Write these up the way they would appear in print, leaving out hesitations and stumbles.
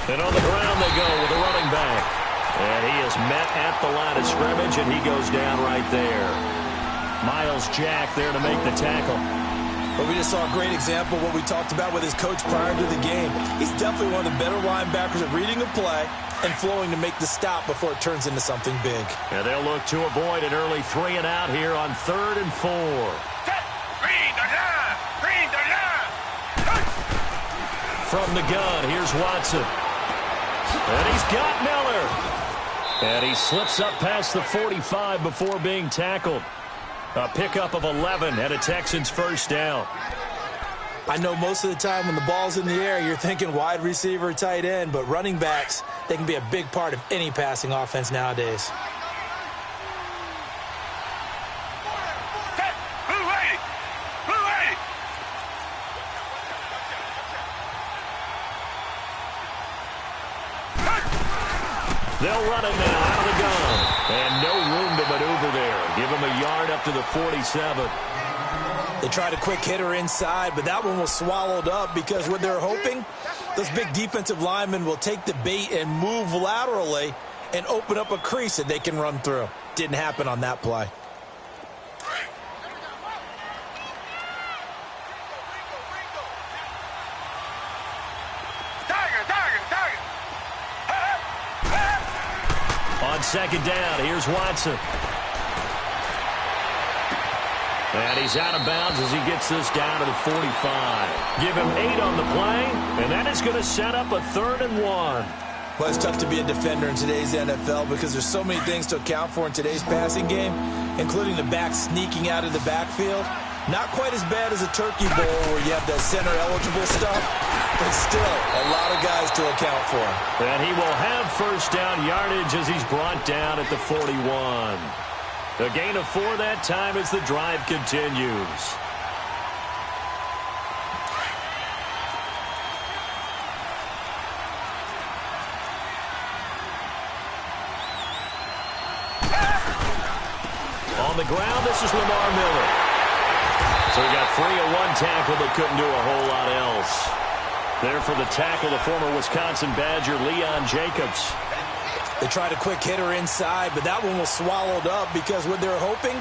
And on the ground they go with a running back. And he is met at the line of scrimmage, and he goes down right there. Miles Jack there to make the tackle. But we just saw a great example of what we talked about with his coach prior to the game. He's definitely one of the better linebackers at reading a play and flowing to make the stop before it turns into something big. And they'll look to avoid an early 3 and out here on 3rd and 4. From the gun, here's Watson. And he's got Miller. And he slips up past the 45 before being tackled. A pickup of 11 and a Texans first down. I know most of the time when the ball's in the air, you're thinking wide receiver, tight end, but running backs, they can be a big part of any passing offense nowadays. They'll run it now out of the gun. And no room to maneuver there. Give him a yard up to the 47. They tried a quick hitter inside, but that one was swallowed up because what they're hoping, those big defensive linemen will take the bait and move laterally and open up a crease that they can run through. Didn't happen on that play. On second down, here's Watson. And he's out of bounds as he gets this down to the 45. Give him 8 on the play, and that is going to set up a 3rd and 1. Well, it's tough to be a defender in today's NFL because there's so many things to account for in today's passing game, including the back sneaking out of the backfield. Not quite as bad as a turkey bowl where you have that center-eligible stuff, but still a lot of guys to account for. And he will have first down yardage as he's brought down at the 41. A gain of 4 that time as the drive continues. On the ground, this is Lamar Miller. So he got free of one tackle but couldn't do a whole lot else. There for the tackle, the former Wisconsin Badger, Leon Jacobs. They tried a quick hitter inside, but that one was swallowed up because what they're hoping,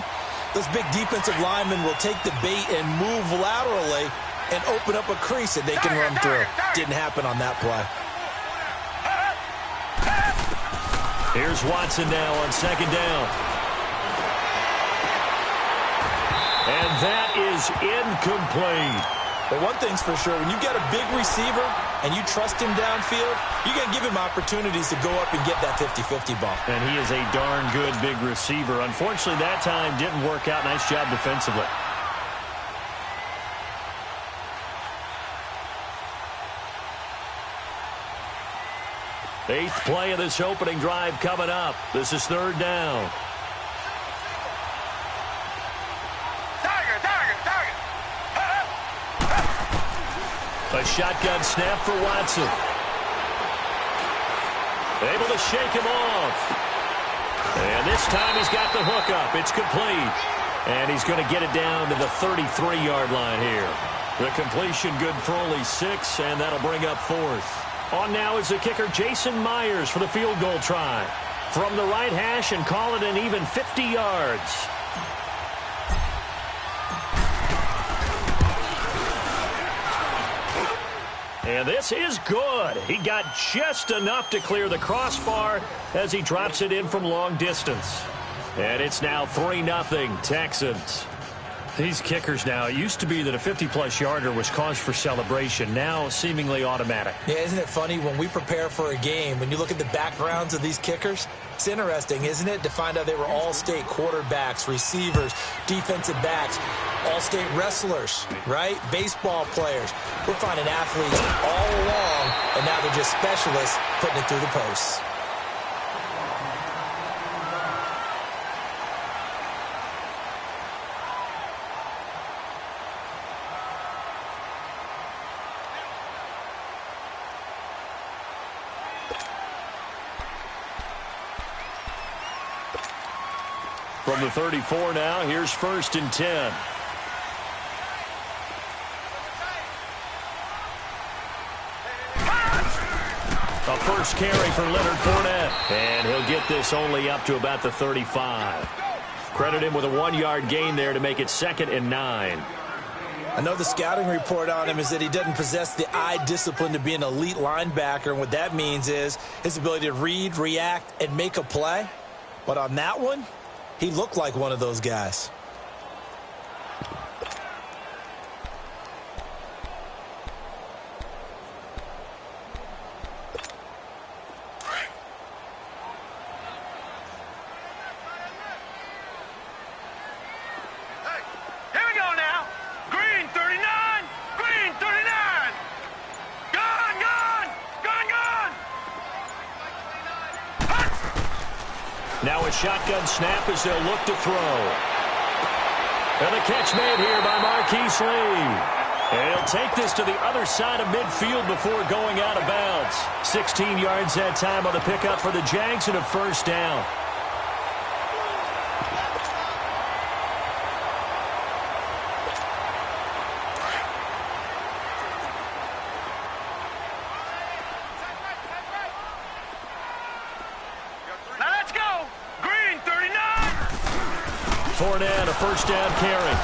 those big defensive linemen will take the bait and move laterally and open up a crease that they can run through. Didn't happen on that play. Here's Watson now on second down. And that is incomplete. But one thing's for sure, when you get a big receiver and you trust him downfield, you got to give him opportunities to go up and get that 50-50 ball. And he is a darn good big receiver. Unfortunately, that time didn't work out. Nice job defensively. Eighth play of this opening drive coming up. This is 3rd down. A shotgun snap for Watson. Able to shake him off. And this time he's got the hook up. It's complete. And he's going to get it down to the 33-yard line here. The completion good for only 6, and that'll bring up 4th. On now is the kicker Jason Myers for the field goal try. From the right hash and call it an even 50 yards. And this is good. He got just enough to clear the crossbar as he drops it in from long distance. And it's now 3-0 Texans. These kickers now, it used to be that a 50-plus yarder was cause for celebration. Now seemingly automatic. Yeah, isn't it funny when we prepare for a game, when you look at the backgrounds of these kickers, it's interesting, isn't it, to find out they were all-state quarterbacks, receivers, defensive backs, all-state wrestlers, right? Baseball players. We're finding athletes all along, and now they're just specialists putting it through the posts. From the 34 now, here's 1st and 10. A first carry for Leonard Fournette. And he'll get this only up to about the 35. Credit him with a 1-yard gain there to make it 2nd and 9. I know the scouting report on him is that he doesn't possess the eye discipline to be an elite linebacker. And what that means is his ability to read, react, and make a play. But on that one, he looked like one of those guys. Now a shotgun snap as they'll look to throw. And the catch made here by Marquise Lee. And he'll take this to the other side of midfield before going out of bounds. 16 yards that time on the pickup for the Jags and a first down. Fournette, a first down carry.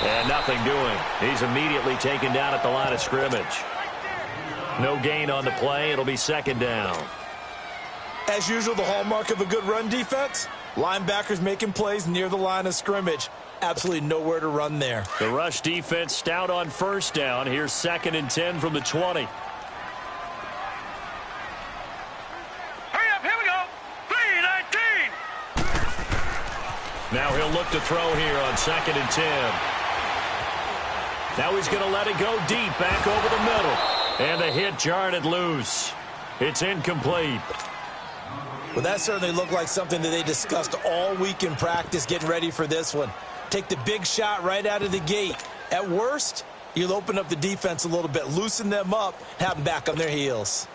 And nothing doing. He's immediately taken down at the line of scrimmage. No gain on the play. It'll be 2nd down. As usual, the hallmark of a good run defense, linebackers making plays near the line of scrimmage. Absolutely nowhere to run there. The rush defense stout on first down. Here's 2nd and 10 from the 20. Now he'll look to throw here on 2nd and 10. Now he's going to let it go deep back over the middle. And the hit jarred it loose. It's incomplete. Well, that certainly looked like something that they discussed all week in practice getting ready for this one. Take the big shot right out of the gate. At worst, you'll open up the defense a little bit, loosen them up, have them back on their heels.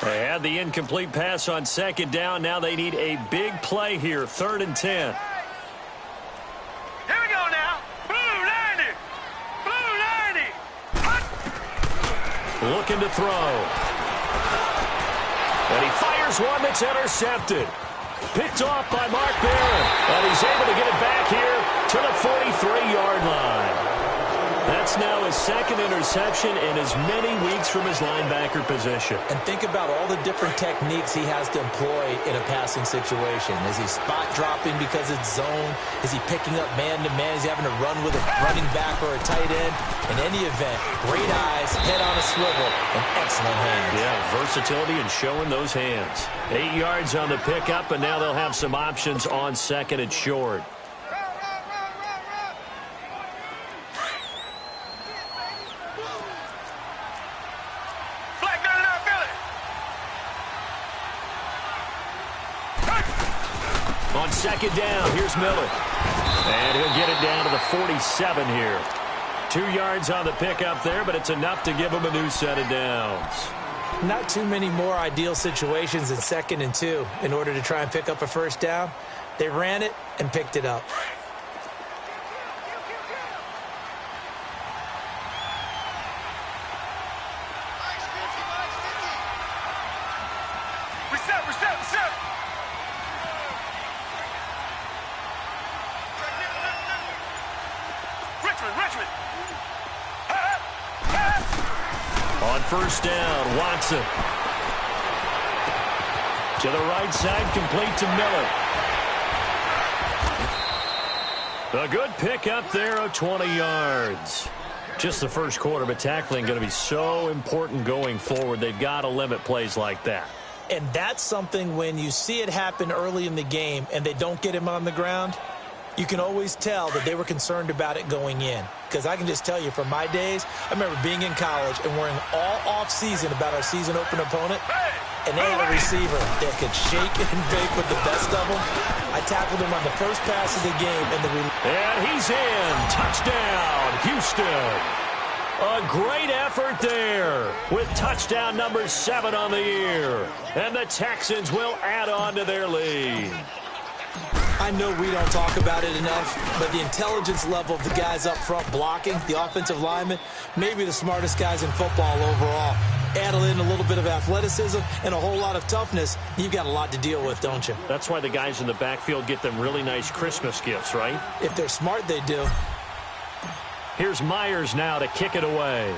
They had the incomplete pass on 2nd down. Now they need a big play here. 3rd and 10. Here we go now. Blue 90. Blue 90. Looking to throw. And he fires one that's intercepted. Picked off by Mark Barron. And he's able to get it back here to the 43-yard line. That's now his 2nd interception in as many weeks from his linebacker position. And think about all the different techniques he has to employ in a passing situation. Is he spot dropping because it's zone? Is he picking up man-to-man? Is he having to run with a running back or a tight end? In any event, great eyes, head on a swivel, and excellent hands. Yeah, versatility and showing those hands. 8 yards on the pickup, and now they'll have some options on 2nd and short. On 2nd down, here's Miller. And he'll get it down to the 47 here. 2 yards on the pickup there, but it's enough to give him a new set of downs. Not too many more ideal situations than 2nd and 2 in order to try and pick up a first down. They ran it and picked it up. Reset. Richmond. On first down, Watson. To the right side, complete to Miller. A good pickup there of 20 yards. Just the first quarter, but tackling going to be so important going forward. They've got to limit plays like that. And that's something when you see it happen early in the game and they don't get him on the ground, you can always tell that they were concerned about it going in. Because I can just tell you from my days, I remember being in college and worrying all off-season about our season opener opponent. And they had a receiver that could shake and bake with the best of them. I tackled him on the first pass of the game. And he's in. Touchdown, Houston. A great effort there with touchdown number 7 on the year. And the Texans will add on to their lead. I know we don't talk about it enough, but the intelligence level of the guys up front blocking, the offensive linemen, maybe the smartest guys in football overall. Add in a little bit of athleticism and a whole lot of toughness, you've got a lot to deal with, don't you? That's why the guys in the backfield get them really nice Christmas gifts, right? If they're smart, they do. Here's Myers now to kick it away.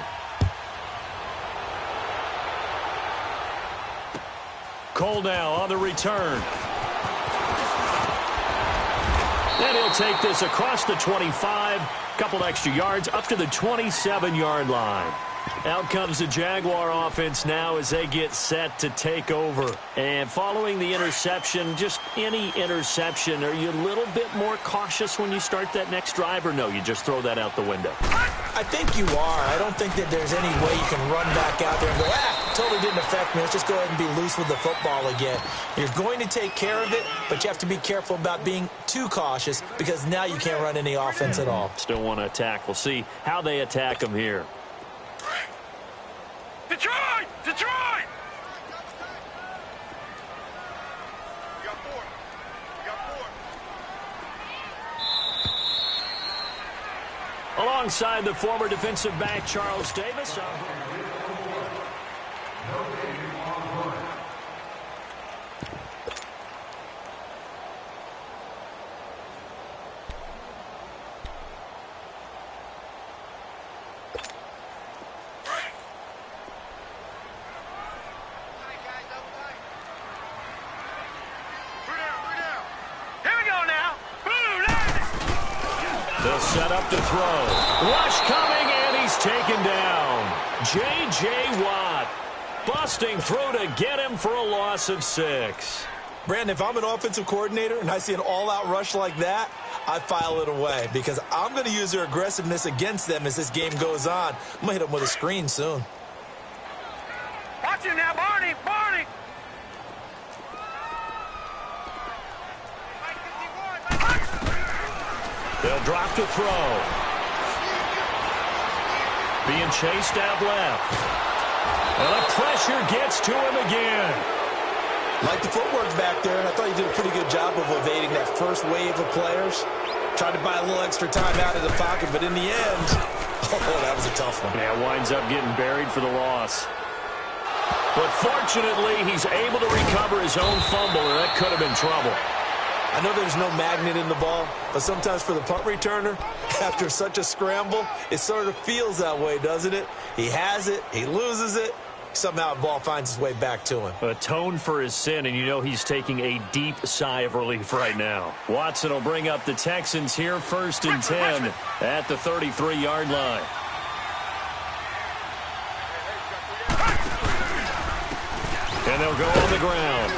Cole now on the return. And he'll take this across the 25, couple extra yards, up to the 27-yard line. Out comes the Jaguar offense now as they get set to take over. And following the interception, just any interception, are you a little bit more cautious when you start that next drive, or no, you just throw that out the window? I think you are. I don't think that there's any way you can run back out there and go, totally didn't affect me. Let's just go ahead and be loose with the football again. You're going to take care of it, but you have to be careful about being too cautious because now you can't run any offense at all. Still want to attack. We'll see how they attack them here. Detroit! Detroit! You got four. You got four. Alongside the former defensive back, Charles Davis. They'll set up to throw. Rush coming, and he's taken down. J.J. Watt busting through to get him for a loss of 6. Brandon, if I'm an offensive coordinator and I see an all-out rush like that, I file it away because I'm going to use their aggressiveness against them as this game goes on. I'm going to hit them with a screen soon. Watch him now, Barney! Barney! They'll drop to throw. Being chased out left. And the pressure gets to him again. Like the footwork back there, and I thought you did a pretty good job of evading that first wave of players. Tried to buy a little extra time out of the pocket, but in the end, oh, that was a tough one. Yeah, winds up getting buried for the loss. But fortunately, he's able to recover his own fumble, or that could have been trouble. I know there's no magnet in the ball, but sometimes for the punt returner, after such a scramble, it sort of feels that way, doesn't it? He has it, he loses it, somehow the ball finds its way back to him. Atone for his sin, and you know he's taking a deep sigh of relief right now. Watson will bring up the Texans here, 1st and 10 at the 33-yard line. And they'll go on the ground.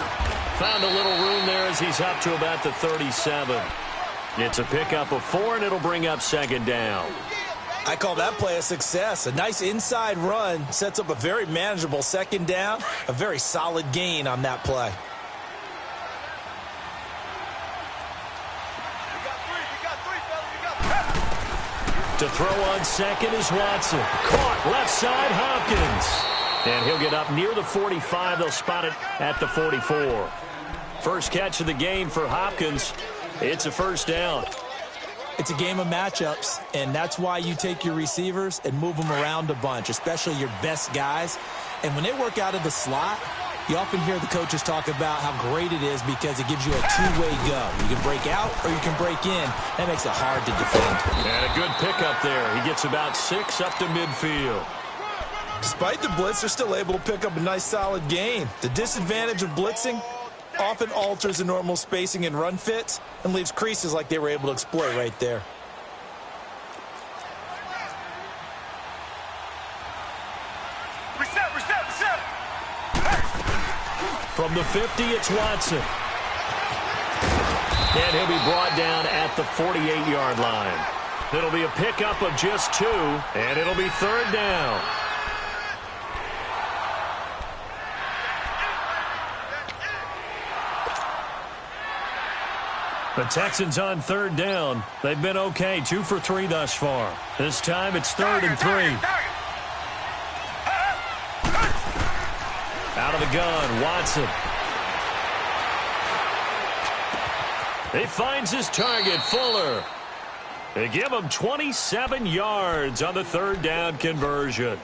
Found a little room there as he's up to about the 37. It's a pickup of 4, and it'll bring up 2nd down. I call that play a success. A nice inside run sets up a very manageable 2nd down, a very solid gain on that play. To throw on 2nd is Watson. Caught left side, Hopkins. And he'll get up near the 45. They'll spot it at the 44. First catch of the game for Hopkins. It's a 1st down. It's a game of matchups, and that's why you take your receivers and move them around a bunch, especially your best guys. And when they work out of the slot, you often hear the coaches talk about how great it is because it gives you a two-way go. You can break out or you can break in. That makes it hard to defend. And a good pickup there. He gets about 6 up to midfield. Despite the blitz, they're still able to pick up a nice solid gain. The disadvantage of blitzing often alters the normal spacing and run fits and leaves creases like they were able to exploit right there. Reset, reset, reset! From the 50, it's Watson. And he'll be brought down at the 48-yard line. It'll be a pickup of just 2, and it'll be 3rd down. The Texans on 3rd down. They've been okay, 2 for 3 thus far. This time it's 3rd and 3. Out of the gun, Watson. He finds his target, Fuller. They give him 27 yards on the third down conversion.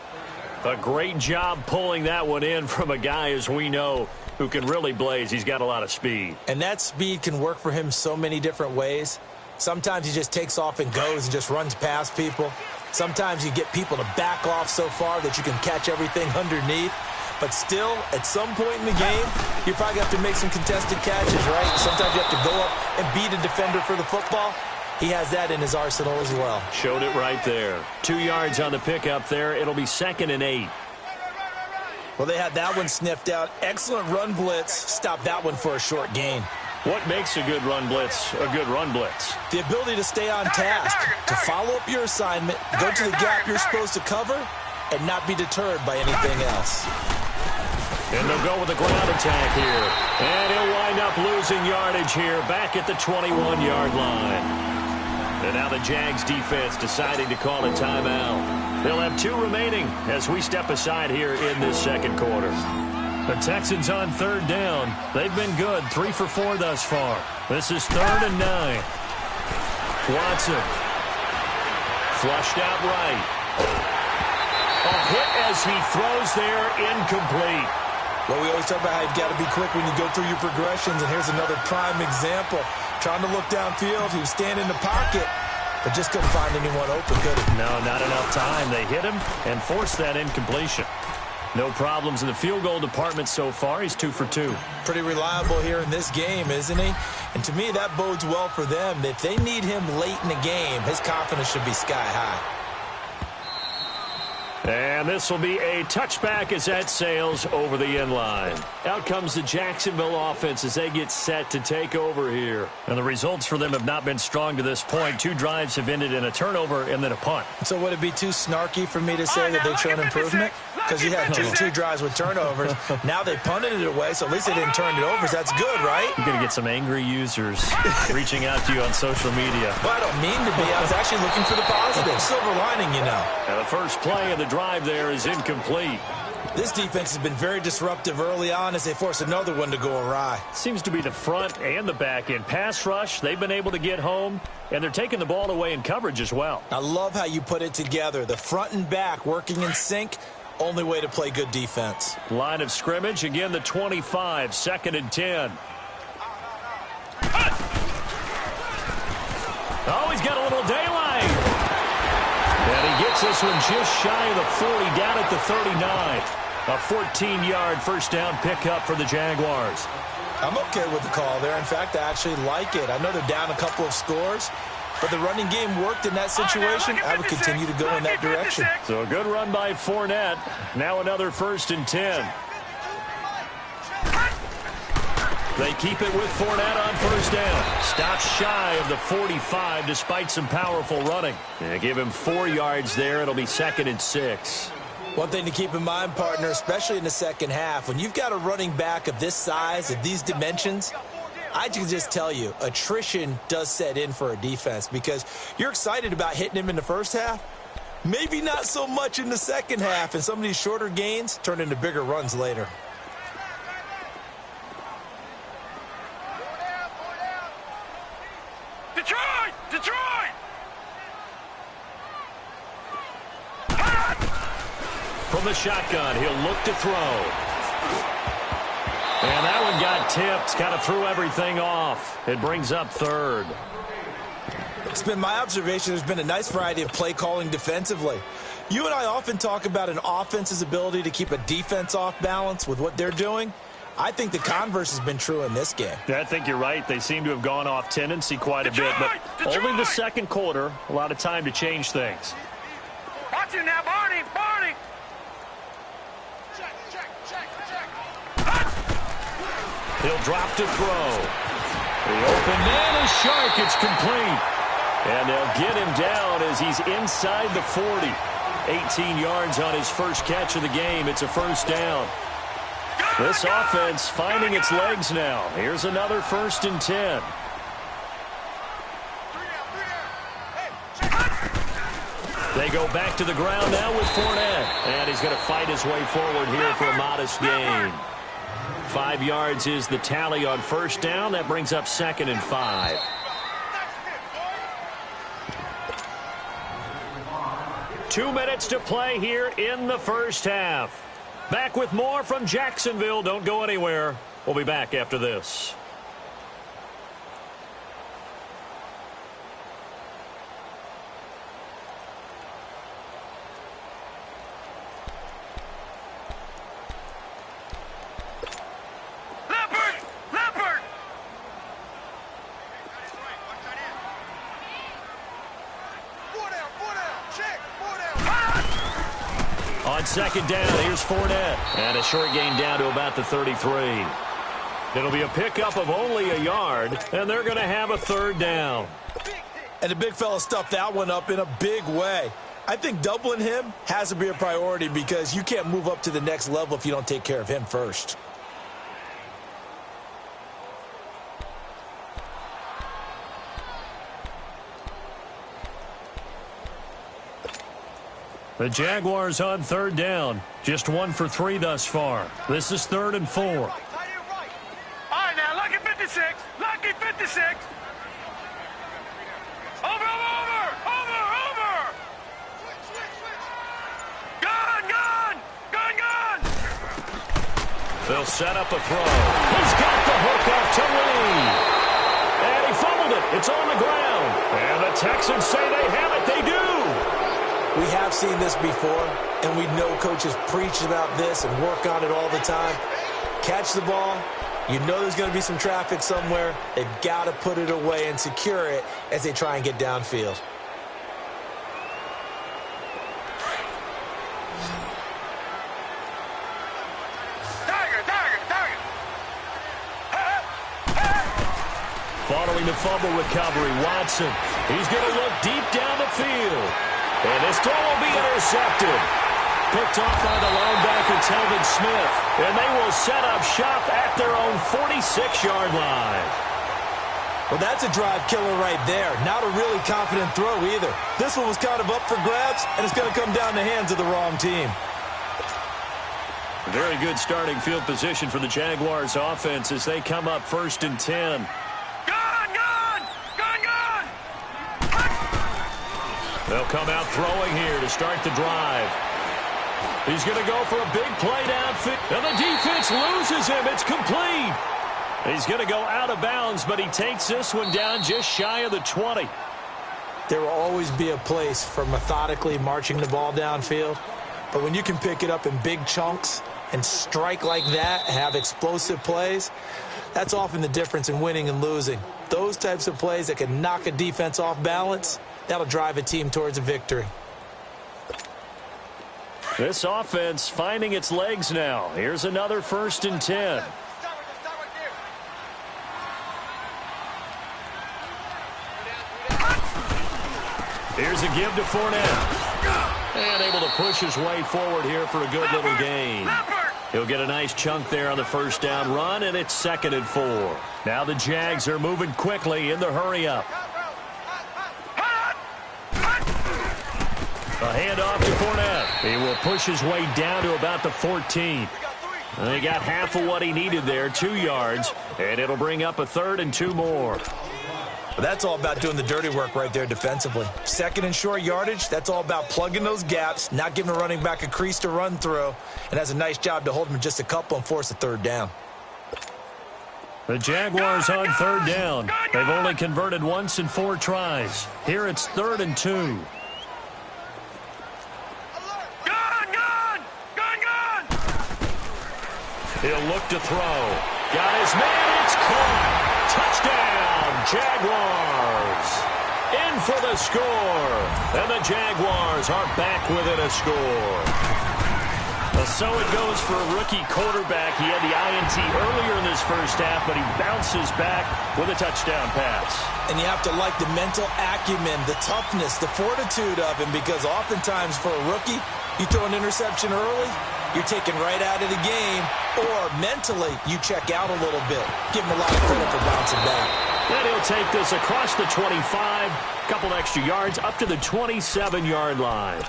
A great job pulling that one in from a guy, as we know, who can really blaze. He's got a lot of speed. And that speed can work for him so many different ways. Sometimes he just takes off and goes and just runs past people. Sometimes you get people to back off so far that you can catch everything underneath. But still, at some point in the game, you probably have to make some contested catches, right? Sometimes you have to go up and beat a defender for the football. He has that in his arsenal as well. Showed it right there. 2 yards on the pickup there. It'll be 2nd and 8. Well, they had that one sniffed out. Excellent run blitz. Stop that one for a short gain. What makes a good run blitz a good run blitz? The ability to stay on task, to follow up your assignment, go to the gap you're supposed to cover, and not be deterred by anything else. And they'll go with the ground attack here. And he'll wind up losing yardage here back at the 21-yard line. And now the Jags defense deciding to call a timeout. They'll have 2 remaining as we step aside here in this second quarter. The Texans on third down. They've been good, 3 for 4 thus far. This is 3rd and 9. Watson. Flushed out right. A hit as he throws there, incomplete. Well, we always talk about how you've got to be quick when you go through your progressions, and here's another prime example. Trying to look downfield, he was standing in the pocket, but just couldn't find anyone open, could he? No, not enough time. They hit him and forced that incompletion. No problems in the field goal department so far. He's 2 for 2. Pretty reliable here in this game, isn't he? And to me, that bodes well for them. If they need him late in the game, his confidence should be sky high. And this will be a touchback as that sails over the end line. Out comes the Jacksonville offense as they get set to take over here. And the results for them have not been strong to this point. 2 drives have ended in a turnover and then a punt. So would it be too snarky for me to say that they've shown improvement? Because you had two drives with turnovers. Now they punted it away, so at least they didn't turn it over. So that's good, right? You're going to get some angry users reaching out to you on social media. Well, I don't mean to be. I was actually looking for the positive. Silver lining, you know. And the first play of the drive there is incomplete. This defense has been very disruptive early on as they force another one to go awry. Seems to be the front and the back end. Pass rush, they've been able to get home, and they're taking the ball away in coverage as well. I love how you put it together. The front and back working in sync. Only way to play good defense. Line of scrimmage, again the 25, 2nd and 10. Oh, he's got a little daylight. And he gets this one just shy of the 40, down at the 39. A 14-yard first down pickup for the Jaguars. I'm okay with the call there. In fact, I actually like it. I know they're down a couple of scores, but the running game worked in that situation. I would continue to go in that direction. So a good run by Fournette. Now another 1st and 10. They keep it with Fournette on first down. Stops shy of the 45 despite some powerful running. They give him 4 yards there. It'll be 2nd and 6. One thing to keep in mind, partner, especially in the second half, when you've got a running back of this size, of these dimensions, I can just tell you, attrition does set in for a defense because you're excited about hitting him in the first half. Maybe not so much in the second half, and some of these shorter gains turn into bigger runs later. Detroit! Detroit! From the shotgun, he'll look to throw. And that one got tipped, kind of threw everything off. It brings up 3rd. It's been my observation there's been a nice variety of play calling defensively. You and I often talk about an offense's ability to keep a defense off balance with what they're doing. I think the converse has been true in this game. Yeah, I think you're right. They seem to have gone off tendency quite a bit, but only the second quarter, a lot of time to change things. Watch him now, Barney! Barney! He'll drop to throw. The open man is Shark. It's complete. And they'll get him down as he's inside the 40. 18 yards on his first catch of the game. It's a first down. This offense finding its legs now. Here's another 1st and 10. They go back to the ground now with Fournette. And he's going to fight his way forward here for a modest gain. 5 yards is the tally on first down. That brings up 2nd and 5. Two minutes to play here in the first half. Back with more from Jacksonville. Don't go anywhere. We'll be back after this. On 2nd down, here's Fournette. And a short gain down to about the 33. It'll be a pickup of only a yard, and they're going to have a 3rd down. And the big fella stuffed that one up in a big way. I think doubling him has to be a priority because you can't move up to the next level if you don't take care of him first. The Jaguars on 3rd down. Just 1 for 3 thus far. This is 3rd and 4. All right, now, lucky 56. Lucky 56. Over. Gun. They'll set up a throw. He's got the hook up to Lee. And he fumbled it. It's on the ground. And the Texans say they have it. They do. We have seen this before, and we know coaches preach about this and work on it all the time. Catch the ball. You know there's going to be some traffic somewhere. They've got to put it away and secure it as they try and get downfield. Following the fumble recovery, Watson. He's going to look deep down the field. And this throw will be intercepted. Picked off by the linebacker, Telvin Smith. And they will set up shop at their own 46-yard line. Well, that's a drive killer right there. Not a really confident throw either. This one was kind of up for grabs, and it's going to come down the hands of the wrong team. Very good starting field position for the Jaguars offense as they come up 1st and 10. They'll come out throwing here to start the drive. He's going to go for a big play downfield. And the defense loses him. It's complete. He's going to go out of bounds, but he takes this one down just shy of the 20. There will always be a place for methodically marching the ball downfield. But when you can pick it up in big chunks and strike like that, have explosive plays, that's often the difference in winning and losing. Those types of plays that can knock a defense off balance, that'll drive a team towards a victory. This offense finding its legs now. Here's another 1st and 10. Here's a give to Fournette. And able to push his way forward here for a good little gain. He'll get a nice chunk there on the 1st down run, and it's 2nd and 4. Now the Jags are moving quickly in the hurry-up. A handoff to Fournette. He will push his way down to about the 14. They got half of what he needed there, 2 yards, and it'll bring up a 3rd and 2 more. Well, that's all about doing the dirty work right there defensively. 2nd and short yardage, that's all about plugging those gaps, not giving a running back a crease to run through, and has a nice job to hold him just a couple and force a 3rd down. The Jaguars on 3rd down. They've only converted once in 4 tries. Here it's 3rd and 2. He'll look to throw. Got his man. It's caught. Touchdown, Jaguars. In for the score. And the Jaguars are back within a score. Well, so it goes for a rookie quarterback. He had the INT earlier in this first half, but he bounces back with a touchdown pass. And you have to like the mental acumen, the toughness, the fortitude of him, because oftentimes for a rookie, you throw an interception early, you're taken right out of the game, or mentally you check out a little bit. Give him a lot of credit for bouncing back. And he'll take this across the 25, couple extra yards, up to the 27-yard line.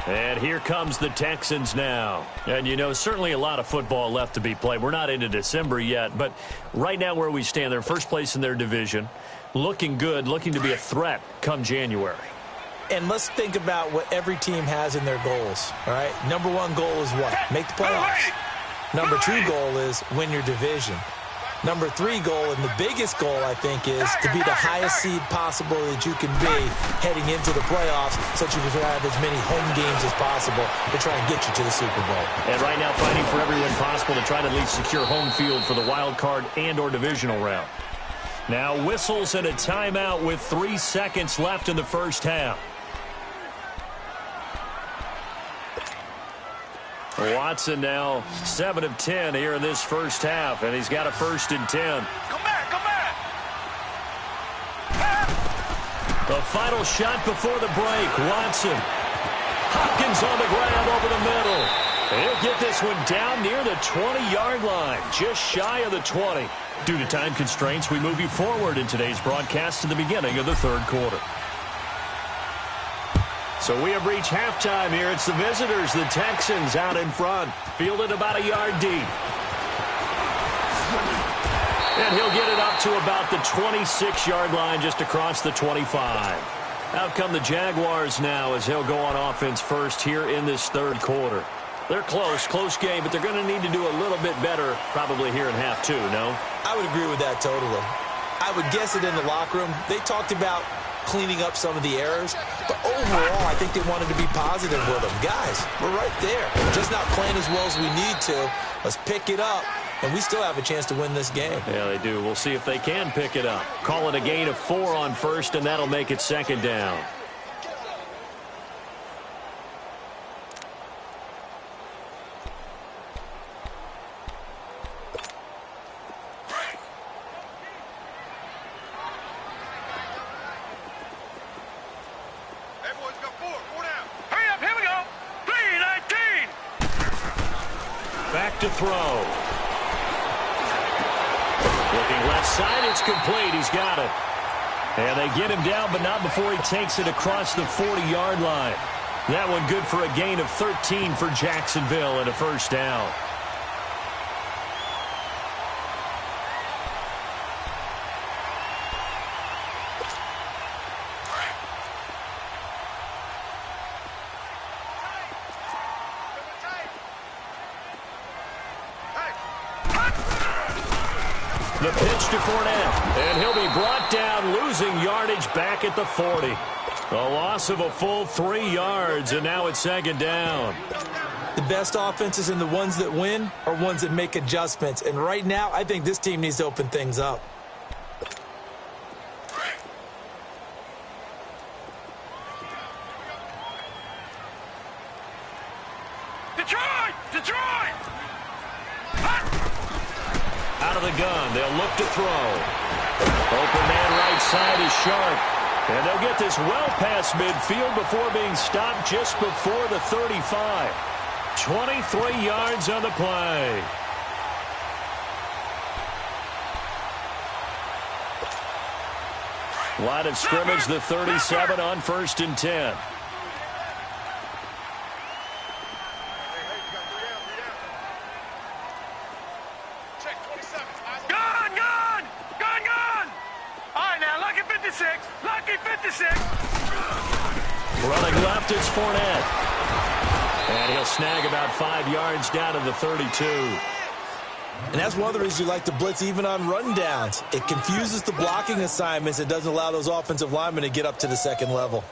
And here comes the Texans now. And, you know, certainly a lot of football left to be played. We're not into December yet, but right now where we stand, they're first place in their division, looking good, looking to be a threat come January. And let's think about what every team has in their goals, all right? Number one goal is what? Make the playoffs. Number two goal is win your division. Number three goal, and the biggest goal, I think, is to be the highest seed possible that you can be heading into the playoffs so that you can have as many home games as possible to try and get you to the Super Bowl. And right now fighting for every win possible to try to at least secure home field for the wild card and or divisional round. Now whistles and a timeout with 3 seconds left in the first half. Watson now 7 of 10 here in this first half, and he's got a 1st and 10. Come back, come back. The final shot before the break. Watson. Hopkins on the grab over the middle. He'll get this one down near the 20-yard line, just shy of the 20. Due to time constraints, we move you forward in today's broadcast to the beginning of the third quarter. So we have reached halftime here. It's the visitors, the Texans, out in front. Fielded about a yard deep. And he'll get it up to about the 26-yard line, just across the 25. Out come the Jaguars now as he'll go on offense first here in this third quarter. They're close game, but they're going to need to do a little bit better probably here in half two, no? I would agree with that totally. I would guess it in the locker room. They talked about cleaning up some of the errors, but overall, I think they wanted to be positive with them. Guys, we're right there. Just not playing as well as we need to. Let's pick it up, and we still have a chance to win this game. Yeah, they do. We'll see if they can pick it up. Call it a gain of 4 on first, and that'll make it 2nd down. Back to throw. Looking left side, it's complete. He's got it. And they get him down, but not before he takes it across the 40-yard line. That one good for a gain of 13 for Jacksonville and a 1st down. The pitch to Fournette, and he'll be brought down, losing yardage back at the 40. A loss of a full 3 yards, and now it's 2nd down. The best offenses and the ones that win are ones that make adjustments. And right now, I think this team needs to open things up. Detroit! Out of the gun, they'll look to throw. Open man right side is Sharp. And they'll get this well past midfield before being stopped just before the 35. 23 yards on the play. Line of scrimmage, the 37 on 1st and 10. Running left is Fournette. And he'll snag about 5 yards down to the 32. And that's one of the reasons you like to blitz even on rundowns. It confuses the blocking assignments. It doesn't allow those offensive linemen to get up to the 2nd level.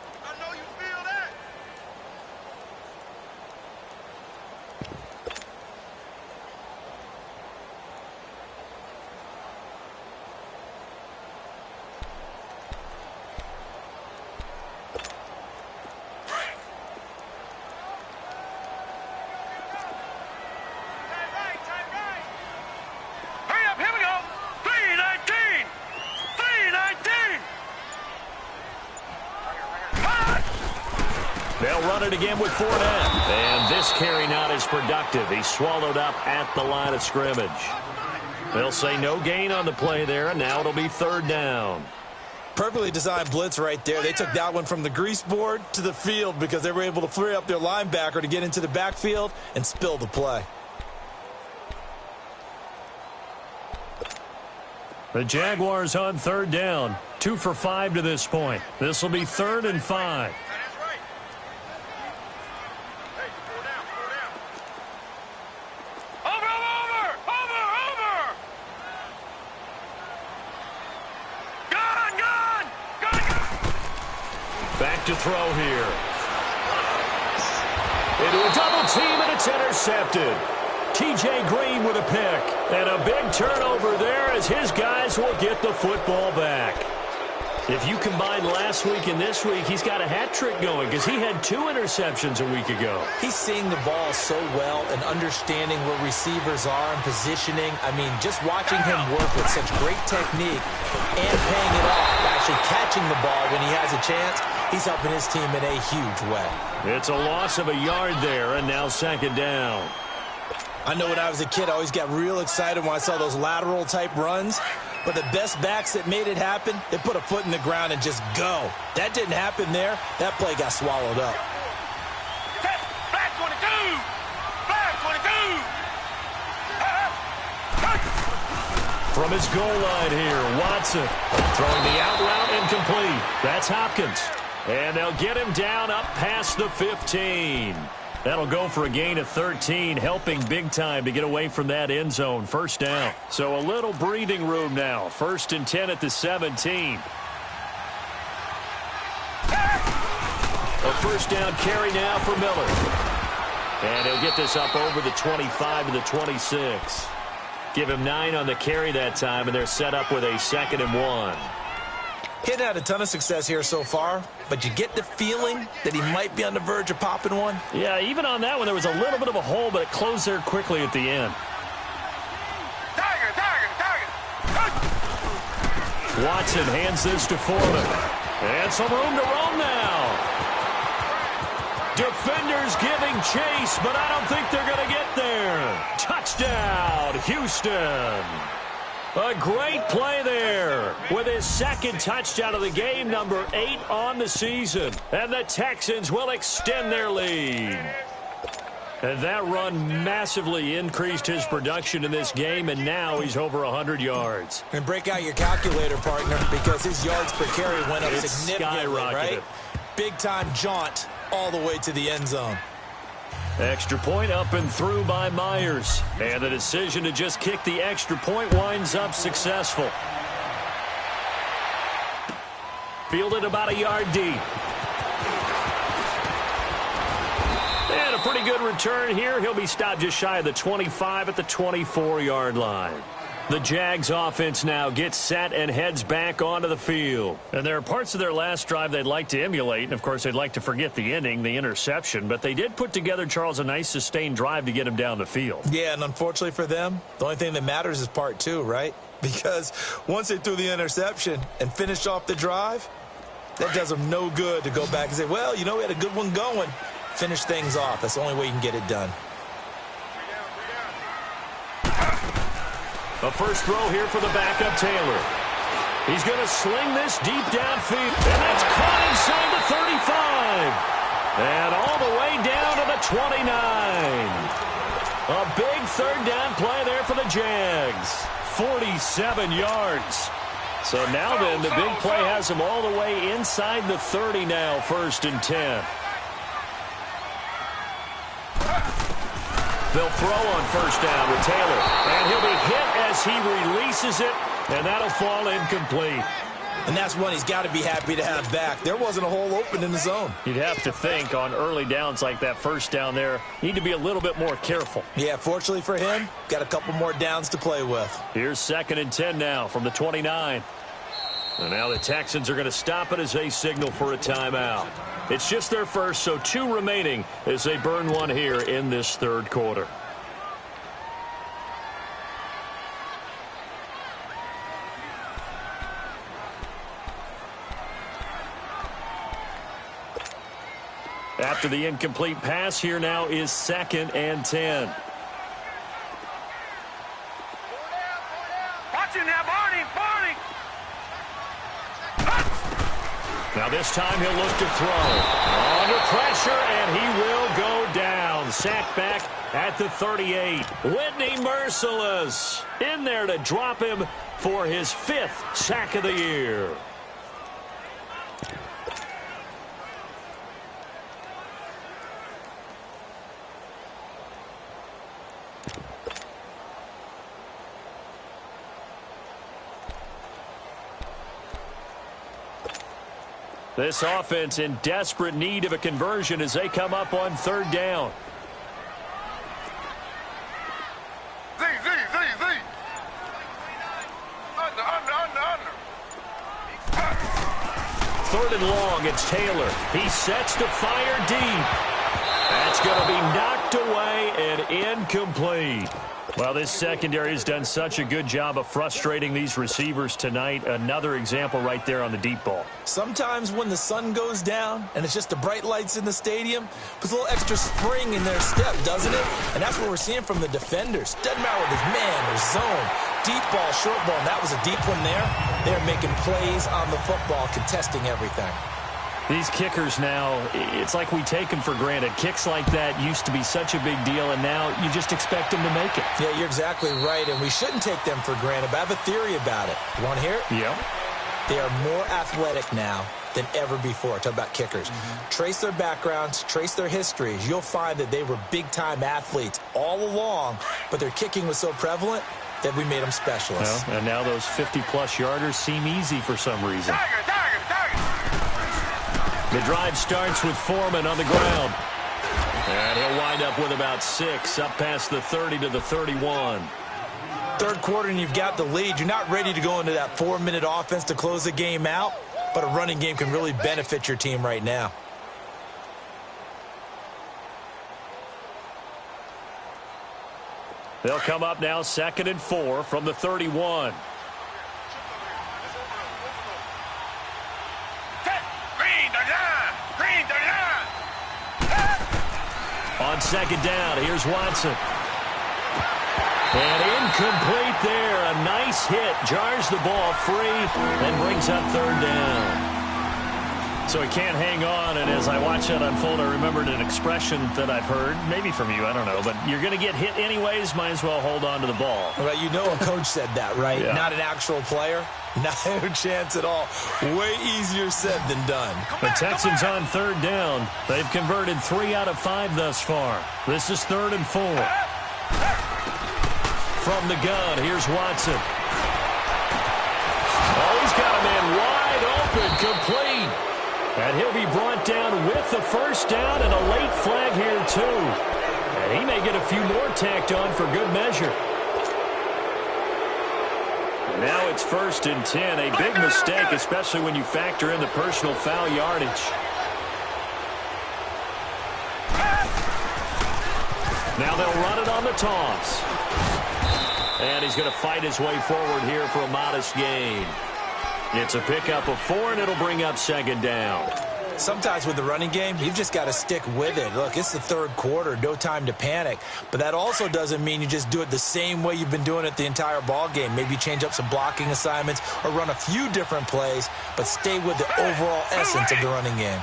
They'll run it again with Fournette. And this carry not as productive. He's swallowed up at the line of scrimmage. They'll say no gain on the play there, and now it'll be 3rd down. Perfectly designed blitz right there. They took that one from the grease board to the field because they were able to free up their linebacker to get into the backfield and spill the play. The Jaguars on third down. 2 for 5 to this point. This will be 3rd and 5. Back to throw here. Into a double team, and it's intercepted. TJ Green with a pick. And a big turnover there as his guys will get the football back. If you combine last week and this week, he's got a hat trick going because he had 2 interceptions a week ago. He's seeing the ball so well and understanding where receivers are and positioning. I mean, just watching him work with such great technique and paying it off, actually catching the ball when he has a chance, he's helping his team in a huge way. It's a loss of a yard there, and now 2nd down. I know when I was a kid, I always got real excited when I saw those lateral-type runs. But the best backs that made it happen, they put a foot in the ground and just go. That didn't happen there. That play got swallowed up. Back 22! Back 22! From his goal line here, Watson throwing the out route incomplete. That's Hopkins. And they'll get him down up past the 15. That'll go for a gain of 13, helping big time to get away from that end zone. 1st down. So a little breathing room now. 1st and 10 at the 17. A 1st down carry now for Miller. And he'll get this up over the 25 to the 26. Give him 9 on the carry that time, and they're set up with a 2nd and 1. He's had a ton of success here so far, but you get the feeling that he might be on the verge of popping one. Yeah, even on that one, there was a little bit of a hole, but it closed there quickly at the end. Tiger! Watson hands this to Foreman. And some room to roam now. Defenders giving chase, but I don't think they're going to get there. Touchdown, Houston. A great play there with his 2nd touchdown of the game, number 8 on the season. And the Texans will extend their lead. And that run massively increased his production in this game, and now he's over 100 yards. And break out your calculator, partner, because his yards per carry went up significantly, right? Big-time jaunt all the way to the end zone. Extra point up and through by Myers. And the decision to just kick the extra point winds up successful. Fielded about a yard deep. And a pretty good return here. He'll be stopped just shy of the 25 at the 24-yard line. The Jags offense now gets set and heads back onto the field. And there are parts of their last drive they'd like to emulate. And, of course, they'd like to forget the ending, the interception. But they did put together, Charles, a nice sustained drive to get him down the field. Yeah, and unfortunately for them, the only thing that matters is part 2, right? Because once they threw the interception and finished off the drive, that does them no good to go back and say, well, you know, we had a good one going. Finish things off. That's the only way you can get it done. A first throw here for the backup, Taylor. He's going to sling this deep downfield, and that's caught inside the 35. And all the way down to the 29. A big 3rd down play there for the Jags. 47 yards. So now then, the big play has them all the way inside the 30 now, 1st and 10. They'll throw on 1st down with Taylor. And he'll be hit as he releases it, and that'll fall incomplete. And that's one he's got to be happy to have back. There wasn't a hole open in the zone. You'd have to think on early downs like that 1st down there, need to be a little bit more careful. Yeah, fortunately for him, got a couple more downs to play with. Here's 2nd and 10 now from the 29. And now the Texans are going to stop it as they signal for a timeout. It's just their first, so 2 remaining as they burn one here in this 3rd quarter. After the incomplete pass, here now is 2nd and 10. Watch it now, Barney! Now this time he'll look to throw. Under pressure, and he will go down. Sacked back at the 38. Whitney Merciless in there to drop him for his 5th sack of the year. This offense in desperate need of a conversion as they come up on 3rd down. Z. Under. 3rd and long, it's Taylor. He sets to fire deep. That's going to be knocked away and incomplete. Well, this secondary has done such a good job of frustrating these receivers tonight. Another example right there on the deep ball. Sometimes when the sun goes down and it's just the bright lights in the stadium, puts a little extra spring in their step, doesn't it? And that's what we're seeing from the defenders. Doesn't matter whether it's man or zone, deep ball, short ball, and that was a deep one there. They're making plays on the football, contesting everything. These kickers now, it's like we take them for granted. Kicks like that used to be such a big deal, and now you just expect them to make it. Yeah, you're exactly right, and we shouldn't take them for granted, but I have a theory about it. You want to hear it? Yeah. They are more athletic now than ever before. Talk about kickers. Trace their backgrounds, trace their histories. You'll find that they were big-time athletes all along, but their kicking was so prevalent that we made them specialists. Well, and now those 50-plus yarders seem easy for some reason. Tiger. The drive starts with Foreman on the ground. And he'll wind up with about 6, up past the 30 to the 31. 3rd quarter and you've got the lead. You're not ready to go into that 4-minute offense to close the game out, but a running game can really benefit your team right now. They'll come up now 2nd and 4 from the 31. On 2nd down, here's Watson. And incomplete there. A nice hit. Jars the ball free and brings up 3rd down. So he can't hang on, and as I watch that unfold, I remembered an expression that I've heard, maybe from you, I don't know, but you're going to get hit anyways, might as well hold on to the ball. Well, you know a coach said that, right? Yeah. Not an actual player. No chance at all. Way easier said than done. The Texans on 3rd down. They've converted 3 out of 5 thus far. This is 3rd and 4. From the gun, here's Watson. Oh, he's got a man wide open, complete. And he'll be brought down with the 1st down and a late flag here, too. And he may get a few more tacked on for good measure. Now it's 1st and 10. A big mistake, especially when you factor in the personal foul yardage. Now they'll run it on the toss. And he's going to fight his way forward here for a modest gain. It's a pickup of 4, and it'll bring up 2nd down. Sometimes with the running game, you've just got to stick with it. Look, it's the 3rd quarter, no time to panic. But that also doesn't mean you just do it the same way you've been doing it the entire ball game. Maybe change up some blocking assignments or run a few different plays, but stay with the overall essence of the running game.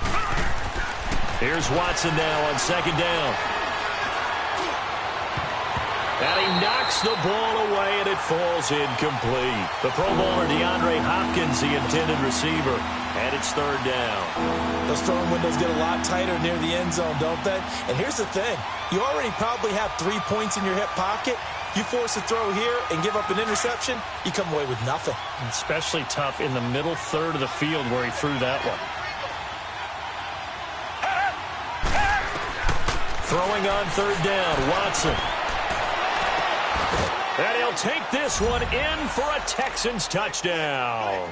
Here's Watson now on 2nd down. And he knocks the ball away, and it falls incomplete. The Pro Bowler DeAndre Hopkins, the intended receiver, and it's 3rd down. Those throwing windows get a lot tighter near the end zone, don't they? And here's the thing. You already probably have 3 points in your hip pocket. You force a throw here and give up an interception, you come away with nothing. Especially tough in the middle 3rd of the field where he threw that one. Throwing on 3rd down, Watson. And he'll take this one in for a Texans touchdown.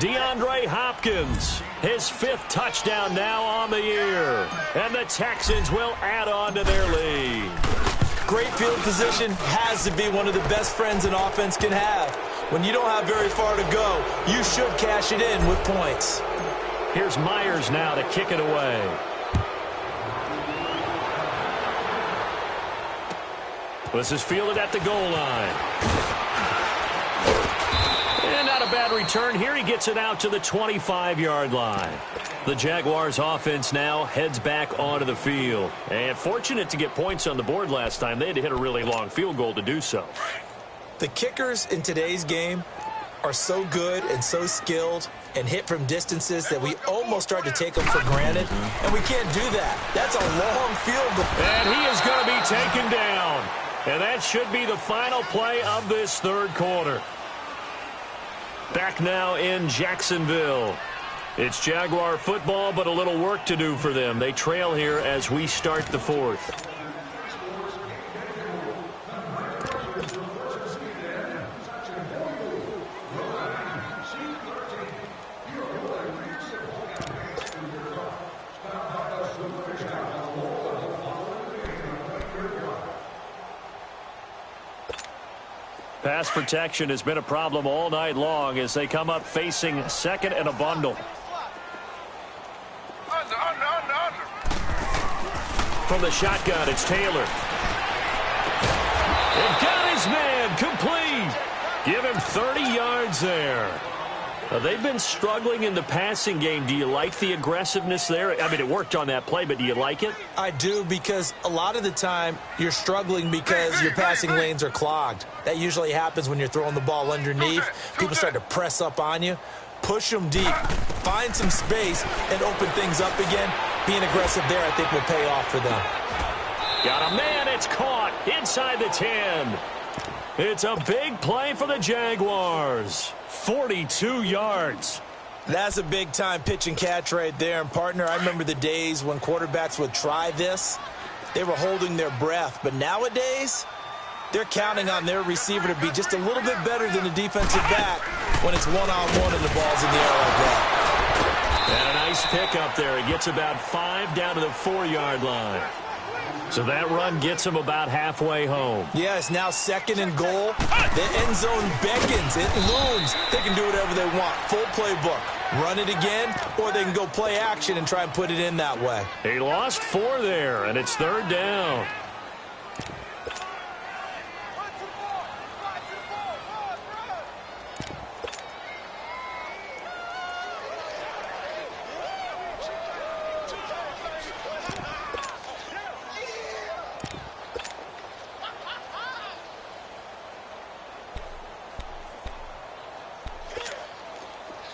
DeAndre Hopkins, his 5th touchdown now on the year. And the Texans will add on to their lead. Great field position has to be one of the best friends an offense can have. When you don't have very far to go, you should cash it in with points. Here's Myers now to kick it away. This is fielded at the goal line. And not a bad return here. He gets it out to the 25-yard line. The Jaguars offense now heads back onto the field. And fortunate to get points on the board last time. They had to hit a really long field goal to do so. The kickers in today's game are so good and so skilled and hit from distances that we almost start to take them for granted, and we can't do that. That's a long field goal. And he is going to be taken down. And that should be the final play of this third quarter. Back now in Jacksonville. It's Jaguar football, but a little work to do for them. They trail here as we start the fourth. Pass protection has been a problem all night long as they come up facing second and a bundle. From the shotgun, it's Taylor. And got his man complete. Give him 30 yards there. They've been struggling in the passing game. Do you like the aggressiveness there? I mean, it worked on that play, but do you like it? I do, because a lot of the time you're struggling because your passing lanes are clogged. That usually happens when you're throwing the ball underneath. People start to press up on you. Push them deep. Find some space and open things up again. Being aggressive there, I think, will pay off for them. Got a man. It's caught inside the 10. It's a big play for the Jaguars. 42 yards. That's a big-time pitch and catch right there. And, partner, I remember the days when quarterbacks would try this. They were holding their breath. But nowadays, they're counting on their receiver to be just a little bit better than the defensive back when it's one-on-one and the ball's in the air like that. And a nice pick up there. He gets about 5 down to the 4-yard line. So that run gets him about halfway home. Yeah, it's now second and goal. The end zone beckons. It looms. They can do whatever they want. Full playbook. Run it again, or they can go play action and try and put it in that way. He lost 4 there, and it's third down.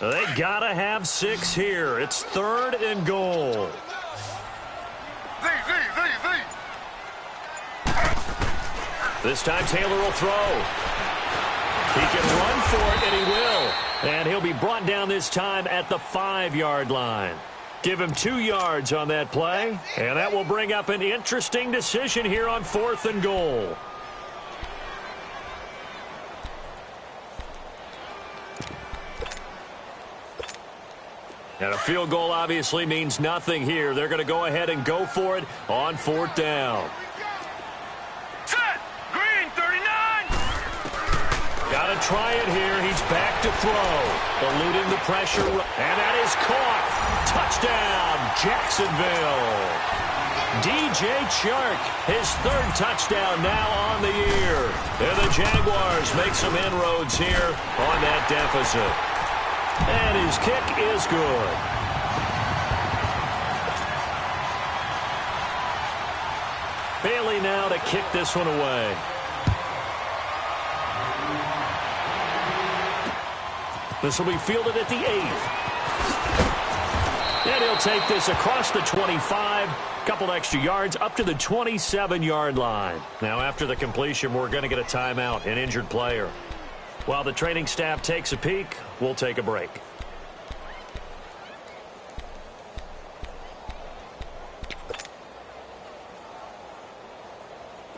They gotta have 6 here. It's third and goal. This time Taylor will throw. He can run for it, and he will. And he'll be brought down this time at the 5-yard line. Give him 2 yards on that play, and that will bring up an interesting decision here on 4th and goal. And a field goal obviously means nothing here. They're going to go ahead and go for it on 4th down. Set! Green, 39! Got to try it here. He's back to throw. Eluding the pressure. And that is caught. Touchdown, Jacksonville. DJ Chark, his 3rd touchdown now on the year. And the Jaguars make some inroads here on that deficit. And his kick is good. Bailey now to kick this one away. This will be fielded at the 8th. And he'll take this across the 25. Couple extra yards up to the 27-yard line. Now after the completion, we're going to get a timeout, an injured player. While the training staff takes a peek, we'll take a break.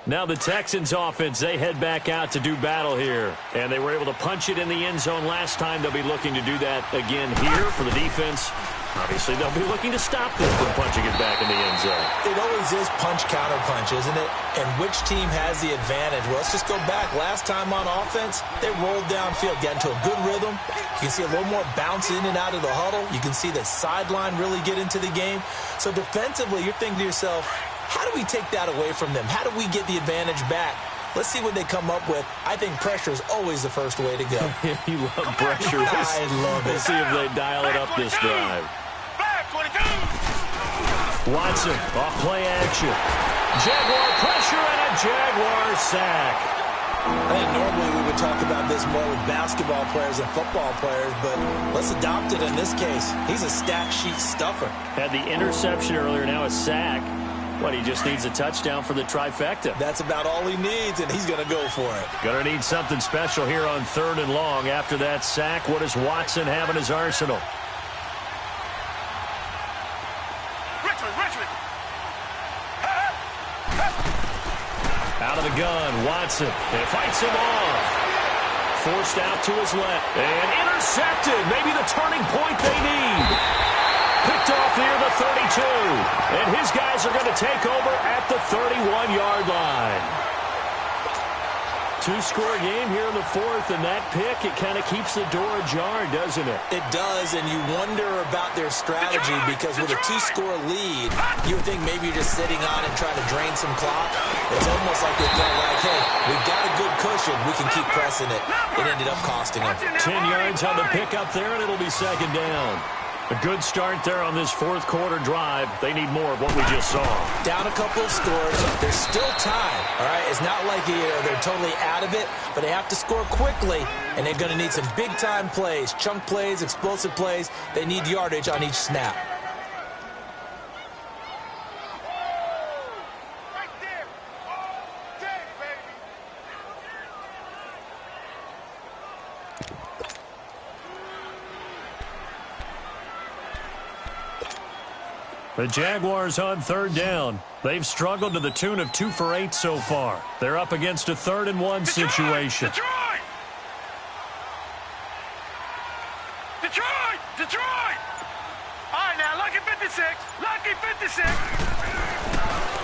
Now the Texans offense, they head back out to do battle here. And they were able to punch it in the end zone last time. They'll be looking to do that again here for the defense. Obviously, they'll be looking to stop them from punching it back in the end zone. It always is punch-counter-punch, isn't it? And which team has the advantage? Well, let's just go back. Last time on offense, they rolled downfield, got into a good rhythm. You can see a little more bounce in and out of the huddle. You can see the sideline really get into the game. So defensively, you're thinking to yourself, how do we take that away from them? How do we get the advantage back? Let's see what they come up with. I think pressure is always the first way to go. You love pressure. I love it. We'll see if they dial it up this drive. Watson, off play action. Jaguar pressure and a Jaguar sack. I think normally we would talk about this more with basketball players and football players, but let's adopt it in this case. He's a stat sheet stuffer. Had the interception earlier, now a sack. What, he just needs a touchdown for the trifecta. That's about all he needs, and he's going to go for it. Going to need something special here on 3rd and long. After that sack, what does Watson have in his arsenal? Richmond. Out of the gun, Watson. And fights him off. Forced out to his left. And intercepted. Maybe the turning point they need. Picked off near the 32. And his guys are going to take over at the 31-yard line. 2-score game here in the 4th, and that pick, it kind of keeps the door ajar, doesn't it? It does, and you wonder about their strategy because with a 2-score lead, you would think maybe you're just sitting on and trying to drain some clock. It's almost like they felt like, hey, we've got a good cushion. We can keep pressing it. It ended up costing them. 10 yards on the pickup there, and it'll be 2nd down. A good start there on this 4th quarter drive. They need more of what we just saw. Down a couple of scores. There's still time, all right? It's not like they're totally out of it, but they have to score quickly, and they're going to need some big-time plays, chunk plays, explosive plays. They need yardage on each snap. The Jaguars on 3rd down. They've struggled to the tune of 2 for 8 so far. They're up against a 3rd and 1 situation. Detroit! All right, now, lucky 56. Lucky 56.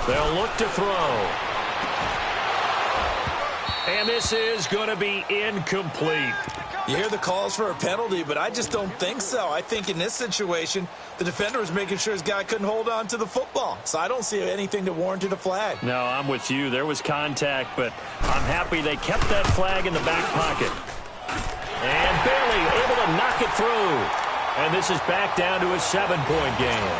They'll look to throw. And this is going to be incomplete. You hear the calls for a penalty, but I just don't think so. I think in this situation, the defender was making sure his guy couldn't hold on to the football. So I don't see anything that warranted a flag. No, I'm with you. There was contact, but I'm happy they kept that flag in the back pocket. And barely able to knock it through. And this is back down to a 7-point game.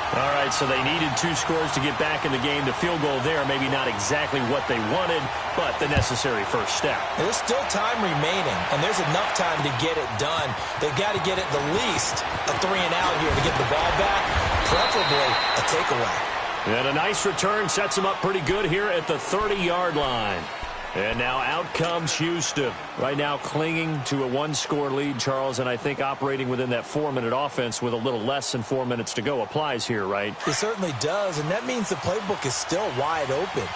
All right, so they needed 2 scores to get back in the game. The field goal there, maybe not exactly what they wanted, but the necessary first step. There's still time remaining, and there's enough time to get it done. They've got to get at the least a 3-and-out here to get the ball back, preferably a takeaway. And a nice return sets them up pretty good here at the 30-yard line. And now out comes Houston. Right now clinging to a 1-score lead, Charles, and I think operating within that 4-minute offense with a little less than 4 minutes to go applies here, right? It certainly does, and that means the playbook is still wide open.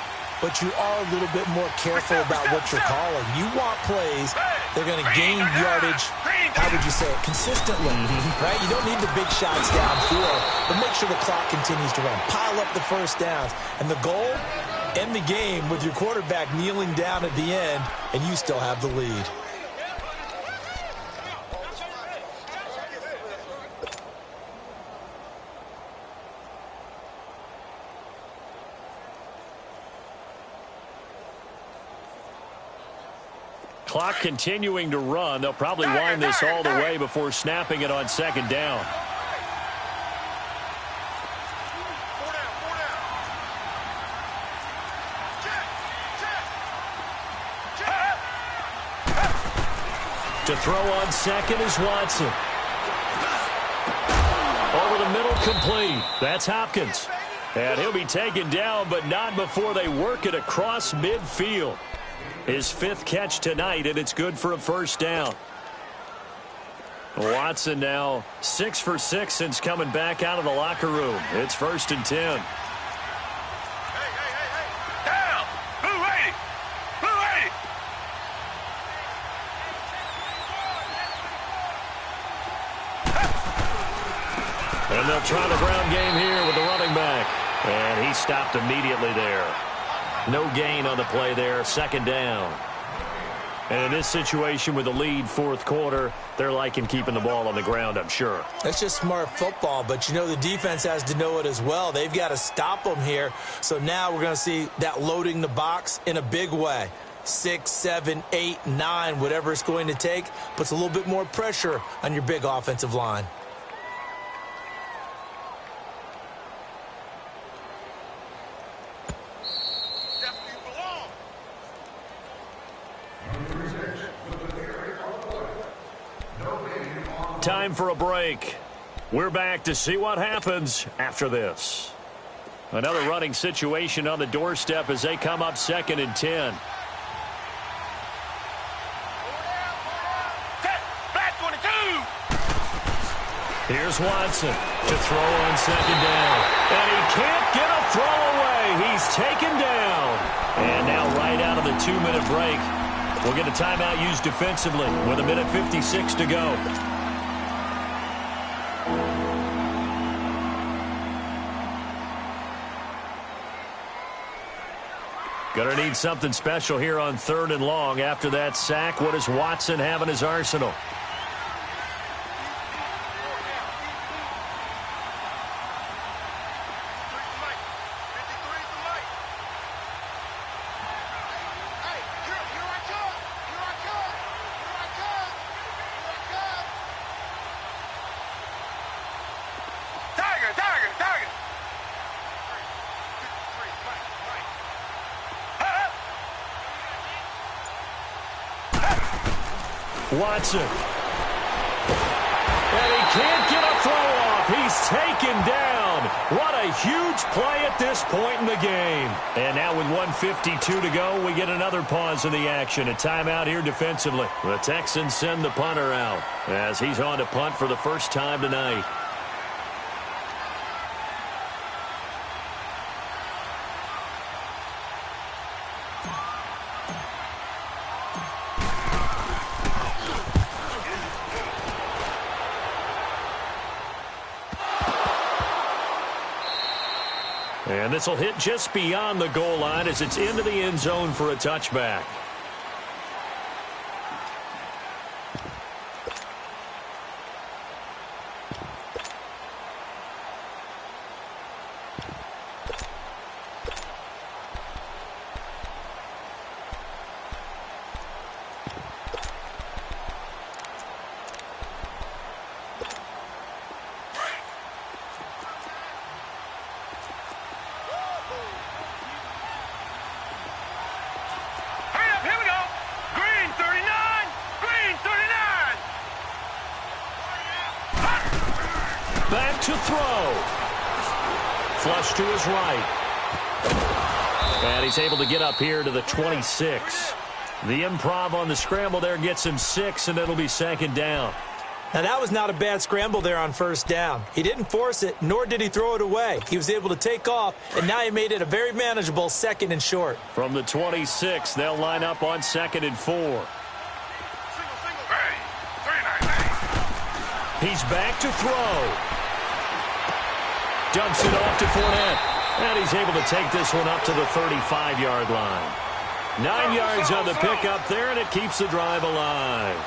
But you are a little bit more careful about what you're calling. You want plays that are going to gain yardage, how would you say it, consistently, right? You don't need the big shots downfield, but make sure the clock continues to run. Pile up the first downs. And the goal, end the game with your quarterback kneeling down at the end, and you still have the lead. Clock continuing to run. They'll probably wind this all the way before snapping it on 2nd down. To throw on 2nd is Watson. Over the middle, complete. That's Hopkins. And he'll be taken down, but not before they work it across midfield. His 5th catch tonight, and it's good for a 1st down. Watson now 6 for 6 since coming back out of the locker room. It's 1st and 10. Down! Blue 80! Blue 80! And they'll try the ground game here with the running back. And he stopped immediately there. No gain on the play there, 2nd down. And in this situation with the lead fourth quarter, they're liking keeping the ball on the ground, I'm sure. That's just smart football, but you know the defense has to know it as well. They've got to stop them here. So now we're going to see that loading the box in a big way. 6, 7, 8, 9, whatever it's going to take, puts a little bit more pressure on your big offensive line. Time for a break. We're back to see what happens after this. Another running situation on the doorstep as they come up 2nd and 10. Here's Watson to throw on 2nd down. And he can't get a throw away. He's taken down. And now right out of the 2-minute break, we'll get a timeout used defensively with 1:56 to go. Gonna need something special here on 3rd and long. After that sack, what does Watson have in his arsenal? Watson. And he can't get a throw off. He's taken down. What a huge play at this point in the game. And now with 1:52 to go, we get another pause in the action. A timeout here defensively. The Texans send the punter out as he's on to punt for the first time tonight. And this will hit just beyond the goal line as it's into the end zone for a touchback. Back to throw. Flush to his right. And he's able to get up here to the 26. The improv on the scramble there gets him 6, and it'll be 2nd down. Now, that was not a bad scramble there on 1st down. He didn't force it, nor did he throw it away. He was able to take off, and now he made it a very manageable 2nd and short. From the 26, they'll line up on 2nd and 4. He's back to throw. Dumps it off to Fournette. And he's able to take this one up to the 35-yard line. 9 yards on the pickup there, and it keeps the drive alive.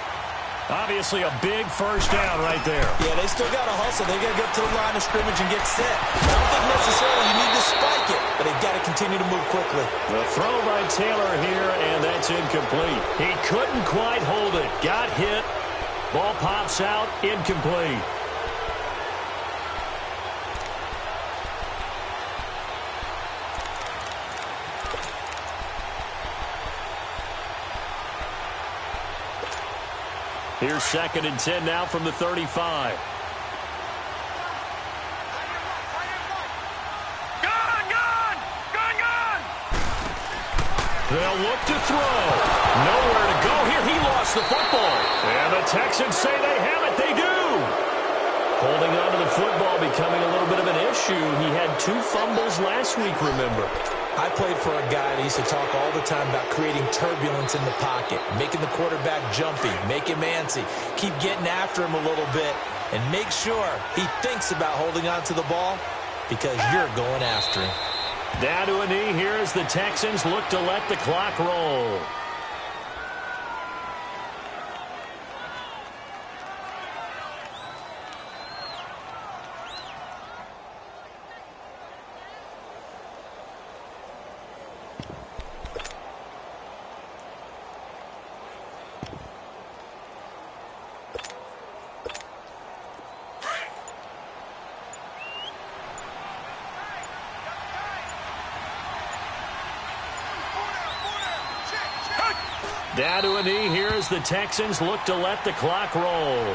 Obviously a big first down right there. Yeah, they still got to hustle. They got to get up to the line of scrimmage and get set. I don't think necessarily you need to spike it, but they've got to continue to move quickly. The throw by Taylor here, and that's incomplete. He couldn't quite hold it. Got hit. Ball pops out, incomplete. Here's 2nd and 10 now from the 35. They'll look to throw. Nowhere to go here. He lost the football. And the Texans say they have it. They do. Holding on to the football becoming a little bit of an issue. He had 2 fumbles last week, remember. I played for a guy that used to talk all the time about creating turbulence in the pocket, making the quarterback jumpy, make him antsy, keep getting after him a little bit, and make sure he thinks about holding on to the ball because you're going after him. Down to a knee here as the Texans look to let the clock roll. Down to a knee here as the Texans look to let the clock roll.